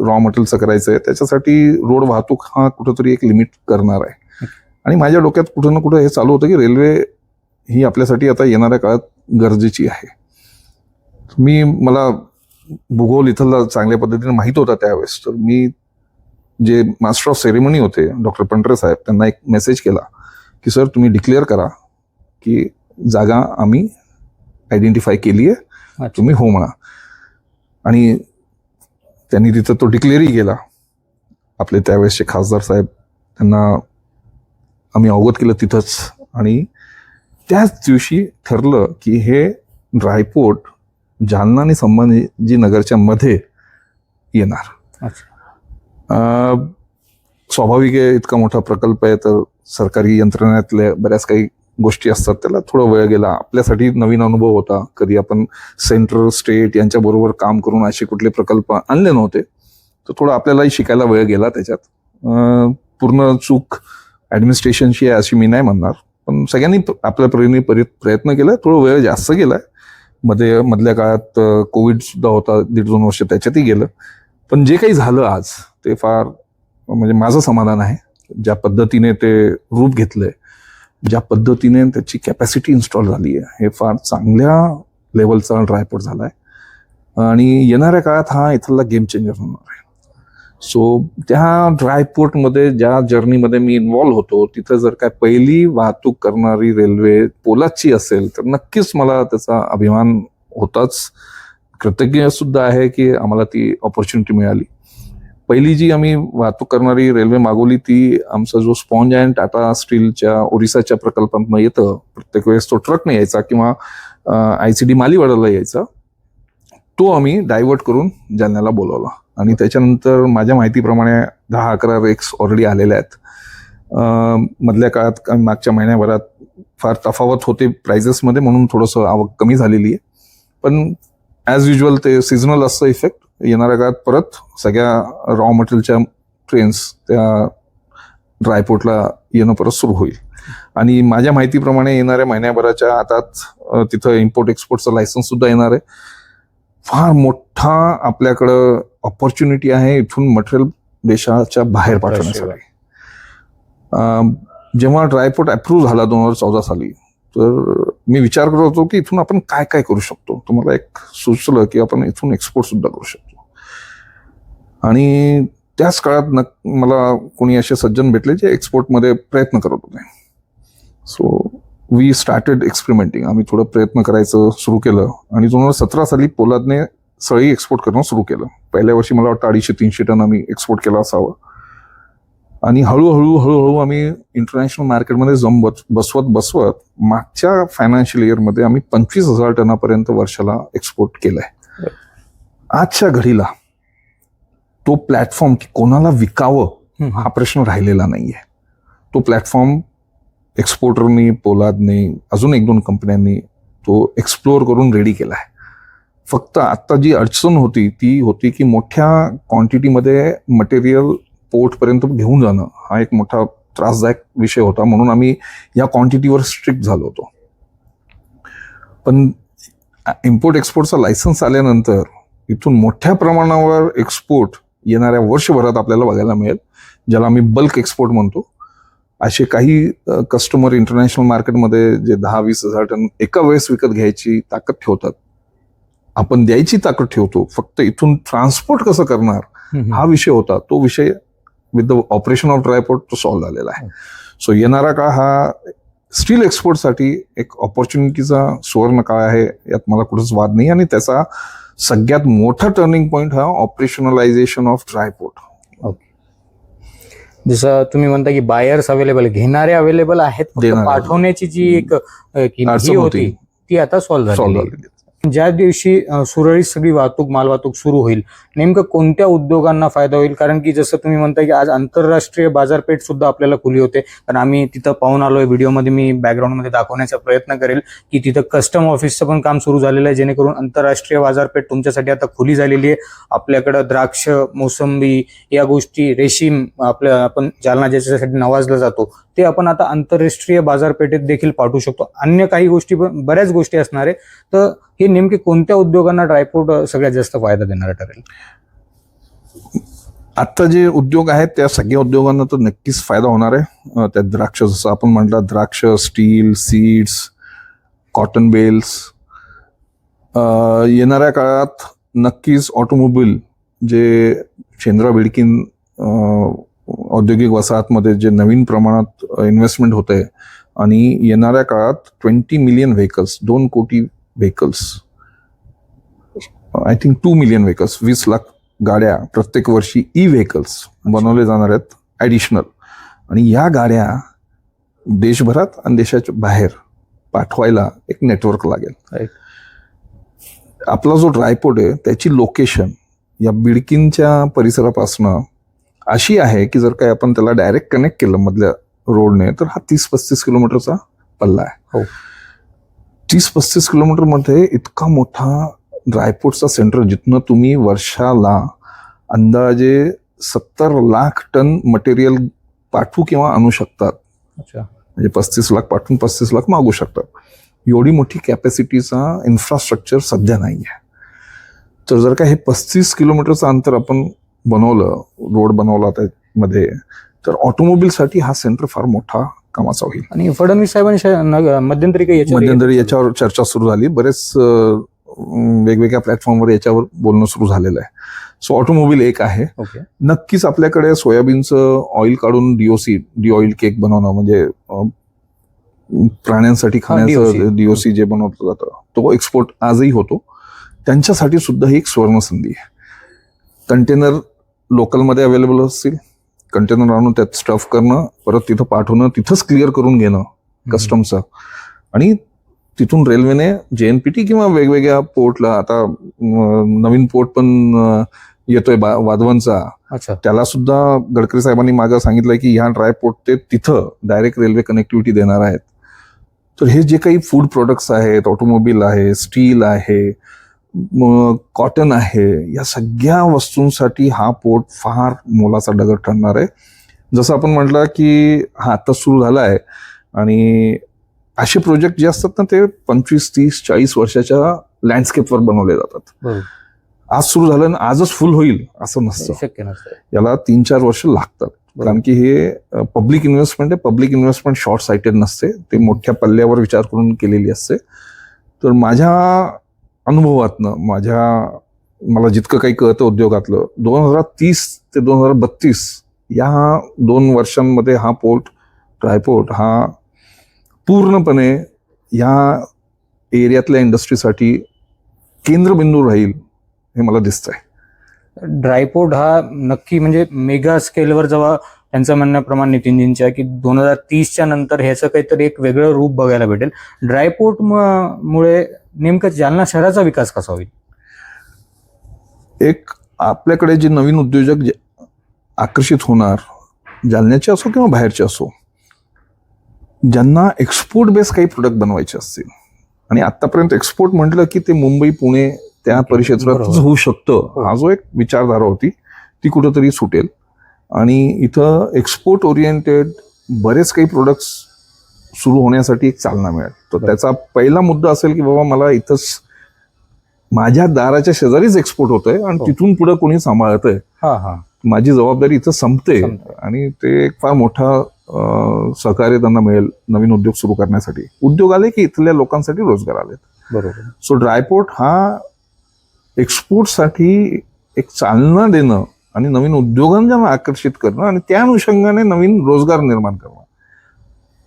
रॉ मटेरियलचं करायचं आहे, त्याच्यासाठी रोड वाहतूक हा कुठंतरी एक लिमिट करणार आहे. आणि माझ्या डोक्यात कुठं ना कुठं हे चालू होतं की रेल्वे ही आपल्यासाठी आता येणाऱ्या काळात गरजेची आहे. मला भूगोल इथला चांगल्या पद्धतीने माहीत होता त्यावेळेस, तर मी जे मास्टर ऑफ सेरेमनी होते डॉक्टर पंढरे साहेब, त्यांना एक मेसेज केला की सर तुम्ही डिक्लेअर करा की जागा आम्ही आयडेंटिफाय केली आहे, तुम्ही हो म्हणा. आणि त्यांनी तिथं तो डिक्लेअरही केला. आपले त्यावेळेसचे खासदार साहेब, त्यांना आम्ही अवगत केलं तिथंच. आणि त्याच दिवशी ठरलं की हे ड्रायपोर्ट जालना आणि संभाजीनगरच्या मध्ये येणार. स्वाभाविक आहे, इतका मोठा प्रकल्प आहे तर सरकारी यंत्रणातल्या बऱ्याच काही गोष्टी असतात, त्याला थोडा वेळ गेला. आपल्यासाठी नवीन अनुभव होता, कधी आपण सेंट्रल स्टेट यांच्याबरोबर काम करून असे कुठले प्रकल्प आणले नव्हते, तर थोडं आपल्यालाही शिकायला वेळ गेला त्याच्यात. पूर्ण चूक ॲडमिनिस्ट्रेशनची आहे अशी मी नाही म्हणणार, पण सगळ्यांनी आपल्या परीने प्रयत्न केला. थोडा वेळ जास्त गेलाय. मधल्या काळात कोविड सुद्धा होता, 1.5-2 वर्ष त्याच्यातही गेलं. पण जे काही झालं आज ते फार म्हणजे माझं समाधान आहे. ज्या पद्धतीने ते रूप घेतलंय, ज्या पद्धतीने त्याची कॅपॅसिटी इन्स्टॉल झाली आहे, हे फार चांगल्या लेवलचा ड्रायपोर्ट झालाय आणि येणाऱ्या काळात हा इथला गेम चेंजर होणार आहे. सो त्या ड्रायपोर्टमध्ये ज्या जर्नीमध्ये मी इन्व्हॉल्व्ह होतो, तिथं जर काय पहिली वाहतूक करणारी रेल्वे पोलादची असेल तर नक्कीच मला त्याचा अभिमान होताच. कृतज्ञ सुद्धा आहे की आम्हाला ती ऑपॉर्च्युनिटी मिळाली. पहिली जी आम्ही वाहतूक करणारी रेल्वे मागवली ती आमचा जो स्पॉन्ज अँड टाटा स्टीलच्या ओरिसाच्या प्रकल्पातनं येतं. प्रत्येक वेळेस तो ट्रकने यायचा किंवा ICD मालीवाडाला यायचा. तो आम्ही डायव्हर्ट करून जालन्याला बोलवला आणि त्याच्यानंतर माझ्या माहितीप्रमाणे 10-11 रेक्स ऑलरेडी आलेल्या आहेत. मधल्या काळात मागच्या महिन्याभरात फार तफावत होते प्राइजेसमध्ये, म्हणून थोडंसं आवक कमी झालेली आहे. पण ॲज युजल ते सिजनल असतं इफेक्ट. येणाऱ्या काळात परत सगळ्या रॉ मटेरियलच्या ट्रेन्स त्या ड्रायपोर्टला येणं परत सुरू होईल. आणि माझ्या माहितीप्रमाणे येणाऱ्या महिन्याभराच्या आतात तिथं इम्पोर्ट एक्सपोर्टचं लायसन्स सुद्धा येणार आहे. फार मोठा आपल्याकडं ऑपॉर्च्युनिटी आहे इथून मटेरियल देशाच्या बाहेर पाठवण्यासाठी. जेव्हा ड्रायपोर्ट अप्रूव्ह झाला 2014 साली, तर मी विचार करत होतो की इथून आपण काय काय करू शकतो. तुम्हाला एक सुचलं की आपण इथून एक्सपोर्ट सुद्धा करू शकतो. आणि त्याच काळात मला कोणी असे सज्जन भेटले जे एक्सपोर्टमध्ये प्रयत्न करत होते. So we started experimenting. आम्ही थोडं प्रयत्न करायचं सुरू केलं आणि 2017 साली पोलादने सळी एक्सपोर्ट करणं सुरू केलं. पहिल्या वर्षी मला वाटतं 250-300 टन आम्ही एक्सपोर्ट केला असावं. आणि हळूहळू आम्ही इंटरनॅशनल मार्केटमध्ये बसवत मागच्या फायनान्शियल इयरमध्ये आम्ही 25,000 टनापर्यंत वर्षाला एक्सपोर्ट केलंय. आजच्या घडीला तो प्लॅटफॉर्म की कोणाला विकावं हा प्रश्न राहिलेला नाहीये. तो प्लॅटफॉर्म एक्सपोर्टरनी, पोलादने, अजून 1-2 कंपन्यांनी तो एक्सप्लोअर करून रेडी केला आहे. फक्त आता जी अडचण होती ती होती की मोठ्या क्वांटिटीमध्ये मटेरियल पोर्टपर्यंत घेऊन जाणं हा एक मोठा त्रासदायक विषय होता. म्हणून आम्ही या क्वांटिटीवर स्ट्रिक्ट झालो होतो. पण इम्पोर्ट एक्सपोर्टचा लायसन्स आल्यानंतर इथून मोठ्या प्रमाणावर एक्सपोर्ट येणाऱ्या वर्षभरात आपल्याला बघायला मिळेल, ज्याला आम्ही बल्क एक्सपोर्ट म्हणतो. असे काही कस्टमर इंटरनॅशनल मार्केटमध्ये जे 10-20,000 टन एका वेळेस विकत घ्यायची ताकद ठेवतात. आपण द्यायची ताकद ठेवतो, फक्त इथून ट्रान्सपोर्ट कसं करणार हा विषय होता. तो विषय with the operation of dry port तो सॉल्व्ह झालेला आहे. सो येणारा काळ हा स्टील एक्सपोर्टसाठी एक ऑपॉर्च्युनिटीचा सुवर्ण काळ आहे, यात मला कुठंच वाद नाही. आणि त्याचा सगळ्यात मोठा टर्निंग पॉईंट हा ऑपरेशनलायझेशन ऑफ ड्रायपोर्ट. जसं तुम्ही म्हणता की बायर्स अवेलेबल, घेणारे अवेलेबल आहेत, पाठवण्याची जी एक ही होती ती आता सॉल्व्ह झाली. ज्या दिवशी सुरळीत सगळी मालवाहतूक सुरू होईल, नेमकं कोणत्या उद्योगांना फायदा होईल? कारण की जसं तुम्ही म्हणताय की आज आंतरराष्ट्रीय बाजारपेठ सुद्धा आपल्याला खुली होते. कारण आम्ही तिथं पाहून आलोय, व्हिडिओमध्ये मी बॅकग्राऊंडमध्ये दाखवण्याचा प्रयत्न करेल की तिथं कस्टम ऑफिसचं पण काम सुरू झालेलं आहे, जेणेकरून आंतरराष्ट्रीय बाजारपेठ तुमच्यासाठी आता खुली झालेली आहे. आपल्याकडं द्राक्ष, मोसंबी या गोष्टी, रेशीम, आपण जालना ज्याच्यासाठी नवाजला जातो ते आपण आता आंतरराष्ट्रीय बाजारपेठेत देखील पाठवू शकतो. अन्य काही गोष्टी, बऱ्याच गोष्टी असणार आहे. तर हे नेमके कोणत्या उद्योगांना ड्रायपोर्ट सगळ्यात जास्त फायदा देणार ठरेल? आता जे उद्योग आहेत त्या सगळ्या उद्योगांना तर नक्कीच फायदा होणार आहे. त्या द्राक्ष, जसं आपण म्हटलं, द्राक्ष, स्टील, सीड्स, कॉटन बेल्स. येणाऱ्या काळात नक्कीच ऑटोमोबाईल, जे शेंद्रा बिडकीन औद्योगिक वसाहतमध्ये जे नवीन प्रमाणात इन्व्हेस्टमेंट होत आहे आणि येणाऱ्या काळात 20 मिलियन व्हेकल्स, 2 कोटी vehicles I think 2 million vehicles, 20 lakh गाड्या प्रत्येक वर्षी व्हेकल्स बनवले जाणार आहेत ॲडिशनल. आणि या गाड्या देशभरात आणि देशाच्या बाहेर पाठवायला एक नेटवर्क लागेल. आपला जो ड्रायपोर्ट आहे त्याची लोकेशन या बिडकीनच्या परिसरापासनं अशी आहे की जर काय आपण त्याला डायरेक्ट कनेक्ट केलं मधल्या रोडने तर हा 30-35 किलोमीटरचा पल्ला आहे. 30-35 किलोमीटरमध्ये इतका मोठा ड्रायपोर्टचा सेंटर, जिथनं तुम्ही वर्षाला अंदाजे 70 लाख टन मटेरियल पाठवू किंवा आणू शकतात. म्हणजे 35 लाख पाठवून 35 लाख मागू शकतात. एवढी मोठी कॅपॅसिटीचा इन्फ्रास्ट्रक्चर सध्या नाही आहे. तर जर का हे 35 किलोमीटरचं अंतर आपण बनवलं, रोड बनवला त्यामध्ये, तर ऑटोमोबिलसाठी हा सेंटर फार मोठा कामाचा होईल. आणि फडणवीस साहेबांनी मध्यंतरी याच्यावर चर्चा सुरू झाली. बरेच वेगवेगळ्या प्लॅटफॉर्मवर याच्यावर बोलणं सुरू झालेलं आहे. सो ऑटोमोबिल एक आहे. नक्कीच आपल्याकडे सोयाबीनचं ऑइल काढून डी ऑइल केक बनवणं, म्हणजे प्राण्यांसाठी खाण्याचं DOC जे बनवलं जातं, तो एक्सपोर्ट आजही होतो. त्यांच्यासाठी सुद्धा ही एक स्वर्ण संधी आहे. कंटेनर लोकलमध्ये अवेलेबल असतील, कंटेनर आणून त्यात स्टफ करणं, परत तिथं पाठवणं, तिथंच क्लिअर करून घेणं कस्टमचं, आणि तिथून रेल्वेने JNPT किंवा वेगवेगळ्या पोर्टला, आता नवीन पोर्ट पण येतोय वाधवनचा, त्याला सुद्धा गडकरी साहेबांनी मागं सांगितलंय की ह्या ड्रायपोर्ट ते तिथं डायरेक्ट रेल्वे कनेक्टिव्हिटी देणार आहेत. तर हे जे काही फूड प्रोडक्ट्स आहेत, ऑटोमोबाईल आहे, स्टील आहे, कॉटन आहे, या सगळ्या वस्तूंसाठी हा पोर्ट फार मोलाचा दगड ठरणार आहे. जसं आपण म्हटलं की हा आता सुरू झाला आहे, आणि असे प्रोजेक्ट जे असतात ना ते 25, 30, 40 वर्षाच्या लँडस्केपवर बनवले जातात. आज सुरू झालं आणि आजच फुल होईल असं नसतं, शक्य नसतं. याला 3-4 वर्ष लागतात. कारण की हे पब्लिक इन्व्हेस्टमेंट आहे. पब्लिक इन्व्हेस्टमेंट शॉर्ट साइटेड नसते, ते मोठ्या पल्ल्यावर विचार करून केलेली असते. तर माझ्या अनुभवातनं, मला जितकं काही कळतं उद्योगातलं, 2030 ते 2032 या 2 वर्षांमध्ये हा ड्रायपोर्ट हा पूर्णपणे या एरियातल्या इंडस्ट्रीसाठी केंद्रबिंदू राहील हे मला दिसतंय. ड्रायपोर्ट हा नक्की म्हणजे मेगा स्केलवर जेव्हा त्यांचं म्हणण्याप्रमाणे नितीनजींच्या की 2030च्या नंतर ह्याचं काहीतरी एक वेगळं रूप बघायला भेटेल. ड्रायपोर्ट मुळे नेमकं जालना शहराचा विकास कसा होईल? एक आपल्याकडे जे नवीन उद्योजक आकर्षित होणार, जालन्याचे असो किंवा बाहेरचे असो, ज्यांना एक्सपोर्ट बेस काही प्रोडक्ट बनवायचे असतील, आणि आतापर्यंत एक्सपोर्ट म्हटलं की ते मुंबई, पुणे त्या परिक्षेत्रातच होऊ शकतं, हा जो एक विचारधारा होती ती कुठंतरी सुटेल. आणि इथं एक्सपोर्ट ओरिएंटेड बरेच काही प्रोडक्ट्स सुरू होण्यासाठी एक चालना मिळेल. तर त्याचा पहिला मुद्दा असेल की बाबा मला इथंच माझ्या दाराच्या शेजारीच एक्सपोर्ट होतोय आणि तिथून पुढे कोणी सांभाळतंय, माझी जबाबदारी इथं संपते, आणि ते एक फार मोठा सहकार्य त्यांना मिळेल नवीन उद्योग सुरू करण्यासाठी. उद्योग आले की इथल्या लोकांसाठी रोजगार आलेत. बरोबर. सो ड्रायपोर्ट हा एक्सपोर्टसाठी एक चालना देणं आणि नवीन उद्योगांना आकर्षित करणं आणि त्या अनुषंगाने नवीन रोजगार निर्माण करणं,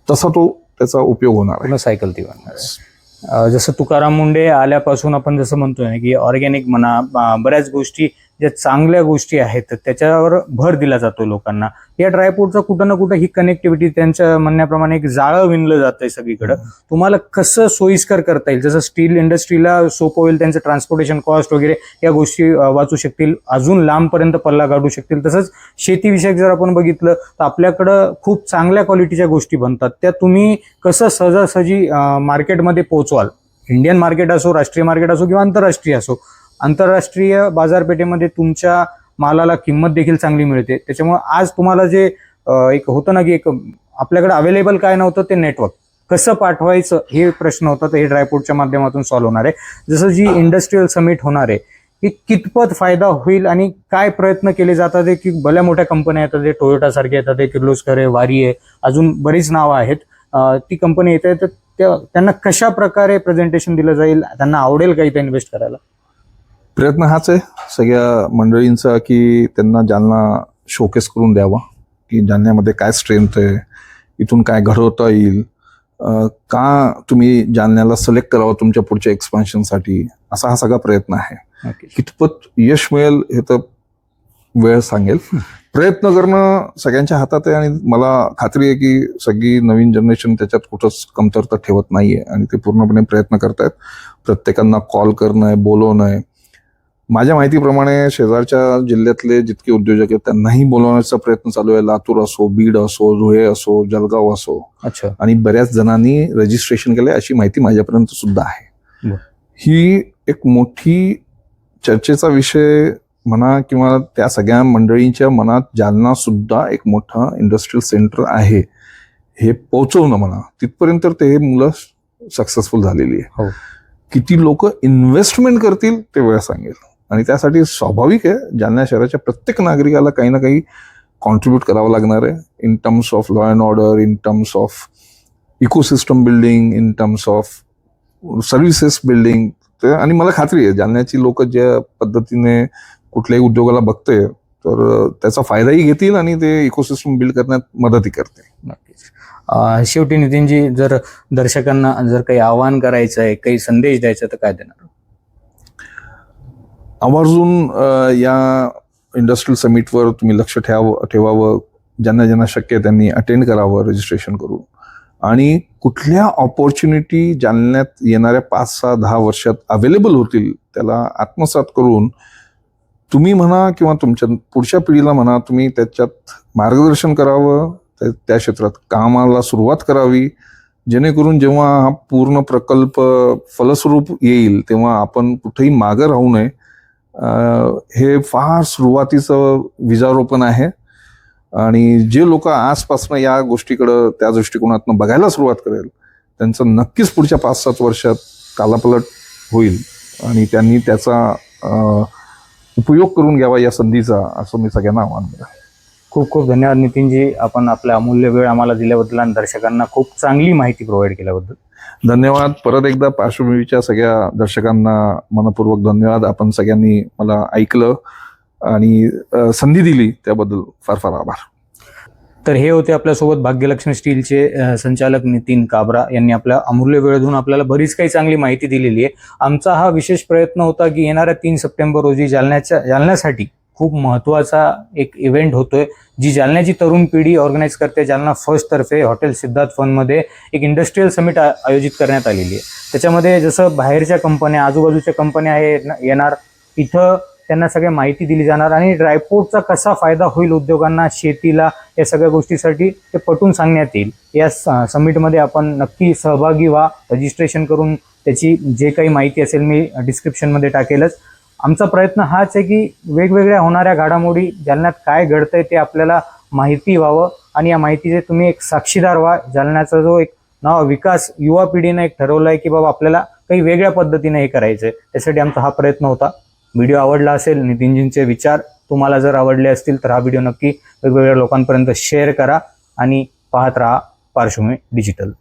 तसा तो त्याचा उपयोग होणार आहे. सायकल ती बनणार. जसं तुकाराम मुंडे आल्यापासून आपण जसं म्हणतोय की ऑर्गॅनिक म्हणा, बऱ्याच गोष्टी ज्या चांगल्या गोष्टी आहेत त्याच्यावर भर दिला जातो लोकांना. या ड्रायपोर्टचा कुठं ना कुठं ही कनेक्टिव्हिटी त्यांच्या म्हणण्याप्रमाणे एक जाळं विणलं जातंय सगळीकडं. तुम्हाला कसं सोयीस्कर करता येईल, जसं स्टील इंडस्ट्रीला सोपं होईल, त्यांचं ट्रान्सपोर्टेशन कॉस्ट वगैरे या गोष्टी वाचू शकतील, अजून लांबपर्यंत पल्ला काढू शकतील. तसंच शेतीविषयक जर आपण बघितलं तर आपल्याकडं खूप चांगल्या क्वालिटीच्या गोष्टी बनतात, त्या तुम्ही कसं सहजासहजी मार्केटमध्ये पोहोचवाल. इंडियन मार्केट असो, राष्ट्रीय मार्केट असो किंवा आंतरराष्ट्रीय असो, आंतरराष्ट्रीय बाजारपेठेमध्ये तुमच्या मालाला किंमत देखील चांगली मिळते. त्याच्यामुळे आज तुम्हाला जे एक होतं ना की एक आपल्याकडे अवेलेबल काय नव्हतं, ते नेटवर्क कसं पाठवायचं हे प्रश्न होता, तर हे ड्रायपोर्टच्या माध्यमातून सॉल्व्ह होणार आहे. जसं जी इंडस्ट्रीयल समिट होणार आहे ही कितपत फायदा होईल आणि काय प्रयत्न केले जातात की भल्या मोठ्या कंपन्या येतात, ते टोयोटा सारखे येतात, किर्लोस्कर आहे, वारी आहे, अजून बरीच नावं आहेत, ती कंपनी येते, तर त्यांना कशा प्रकारे प्रेझेंटेशन दिलं जाईल, त्यांना आवडेल का इथे इन्व्हेस्ट करायला? प्रयत्न हाच आहे सगळ्या मंडळींचा की त्यांना जालना शोकेस करून द्यावा की जालन्यामध्ये काय स्ट्रेंथ आहे, इथून काय घडवता येईल, का तुम्ही जालन्याला सिलेक्ट करावं तुमच्या पुढच्या एक्सपान्शनसाठी, असा हा सगळा प्रयत्न आहे. नक्कीच. कितपत यश मिळेल हे तर वेळ सांगेल. प्रयत्न करणं सगळ्यांच्या हातात आहे आणि मला खात्री आहे की सगळी नवीन जनरेशन त्याच्यात कुठंच कमतरता ठेवत नाहीये आणि ते पूर्णपणे प्रयत्न करतायत. प्रत्येकांना कॉल करणं आहे, बोलवणं आहे. माझ्या माहितीप्रमाणे शेजारच्या जिल्ह्यातले जितके उद्योजक आहेत त्यांनाही बोलवण्याचा प्रयत्न चालू आहे. लातूर असो, बीड असो, धुळे असो, जळगाव असो, अच्छा. आणि बऱ्याच जणांनी रजिस्ट्रेशन केलंय अशी माहिती माझ्यापर्यंत सुद्धा आहे. बरं. ही एक मोठी चर्चेचा विषय म्हणा किंवा त्या सगळ्या मंडळींच्या मनात जालना सुद्धा एक मोठा इंडस्ट्रियल सेंटर आहे हे पोहोचवणं म्हणा, तिथपर्यंत ते हे मुलं सक्सेसफुल झालेली आहे. हो. किती लोक इन्व्हेस्टमेंट करतील ते वेळ सांगेल. आणि त्यासाठी स्वाभाविक आहे जालना शहराच्या प्रत्येक नागरिकाला काही ना काही कॉन्ट्रीब्यूट करावं लागणार आहे, in terms of law and order, in terms of ecosystem building, in terms of services building. आणि मला खात्री आहे जालन्याची लोक ज्या पद्धतीने कुठल्याही उद्योगाला बघते तर त्याचा फायदाही घेतील आणि ते इकोसिस्टम बिल्ड करण्यात मदतही करते. नक्कीच. शेवटी नितीनजी, जर दर्शकांना जर काही आवाहन करायचं आहे, काही संदेश द्यायचा तर काय देणार? आवर्जून या इंडस्ट्रियल समिटवर तुम्ही लक्ष ठेवावं. ज्यांना ज्यांना शक्य आहे त्यांनी अटेंड करावं रजिस्ट्रेशन करून. आणि कुठल्या ऑपॉर्च्युनिटी जालन्यात येणाऱ्या 5, 6, 10 वर्षात अवेलेबल होतील त्याला आत्मसात करून तुम्ही म्हणा किंवा तुमच्या पुढच्या पिढीला म्हणा, तुम्ही त्याच्यात मार्गदर्शन करावं, त्या क्षेत्रात कामाला सुरुवात करावी, जेणेकरून जेव्हा हा पूर्ण प्रकल्प फलस्वरूप येईल तेव्हा आपण कुठेही मागं राहू नये. हे फार सुरुवातीचं बीजारोपण आहे आणि जे लोक आजपासून या गोष्टीकडं त्या दृष्टिकोनातून बघायला सुरुवात करेल त्यांचं नक्कीच पुढच्या 5-7 वर्षात कालापलट होईल आणि त्यांनी त्याचा उपयोग करून घ्यावा या संधीचा, असं मी सगळ्यांना आवाहन करेन. खूप खूप धन्यवाद नितीनजी, आपण आपला अमूल्य वेळ आम्हाला दिल्याबद्दल आणि दर्शकांना खूप चांगली माहिती प्रोव्हाइड केल्याबद्दल. धन्यवाद. परत एकदा पार्श्वभूमीच्या सगळ्या दर्शकांना मनपूर्वक धन्यवाद. आपण सगळ्यांनी मला ऐकलं आणि संधी दिली त्याबद्दल फार फार आभार. तर हे होते आपल्यासोबत भाग्यलक्ष्मी स्टीलचे संचालक नितीन काबरा यांनी आपला अमूल्य वेळ देऊन आपल्याला बरीच काही चांगली माहिती दिलेली आहे. आमचा हा विशेष प्रयत्न होता की येणाऱ्या 3 सप्टेंबर रोजी जालन्यासाठी खूप महत्त्वाचा एक इव्हेंट होतोय, जी जालन्याची तरुण पिढी ऑर्गनाईज करते. जालना फर्स्ट तर्फे हॉटेल सिद्धार्थ फनमध्ये एक इंडस्ट्रियल समिट आयोजित करण्यात आलेली आहे. त्याच्यामध्ये जसं बाहेरच्या कंपन्या, आजूबाजूच्या कंपन्या येणार, इथं त्यांना सगळ्या माहिती दिली जाणार आणि ड्रायपोर्टचा कसा फायदा होईल उद्योगांना, शेतीला, या सगळ्या गोष्टीसाठी ते पटवून सांगण्यात येईल. या समिटमध्ये आपण नक्की सहभागी व्हा. रजिस्ट्रेशन करून त्याची जे काही माहिती असेल मी डिस्क्रिप्शनमध्ये टाकेलच. आमचा प्रयत्न हाच आहे की वेगवेगळ्या होणाऱ्या घडामोडी जालन्यात काय घडतंय ते आपल्याला माहिती व्हावं आणि या माहितीचे तुम्ही एक साक्षीदार व्हा. जालन्याचा जो एक नवा विकास युवा पिढीने एक ठरवलाय की बाबा आपल्याला काही वेगळ्या पद्धतीने हे करायचंय, त्यासाठी आमचा हा प्रयत्न होता. व्हिडिओ आवडला असेल, नितीनजींचे विचार तुम्हाला जर आवडले असतील तर हा व्हिडिओ नक्की वेगवेगळ्या लोकांपर्यंत शेअर करा आणि पाहत राहा पार्श्वभूमी डिजिटल.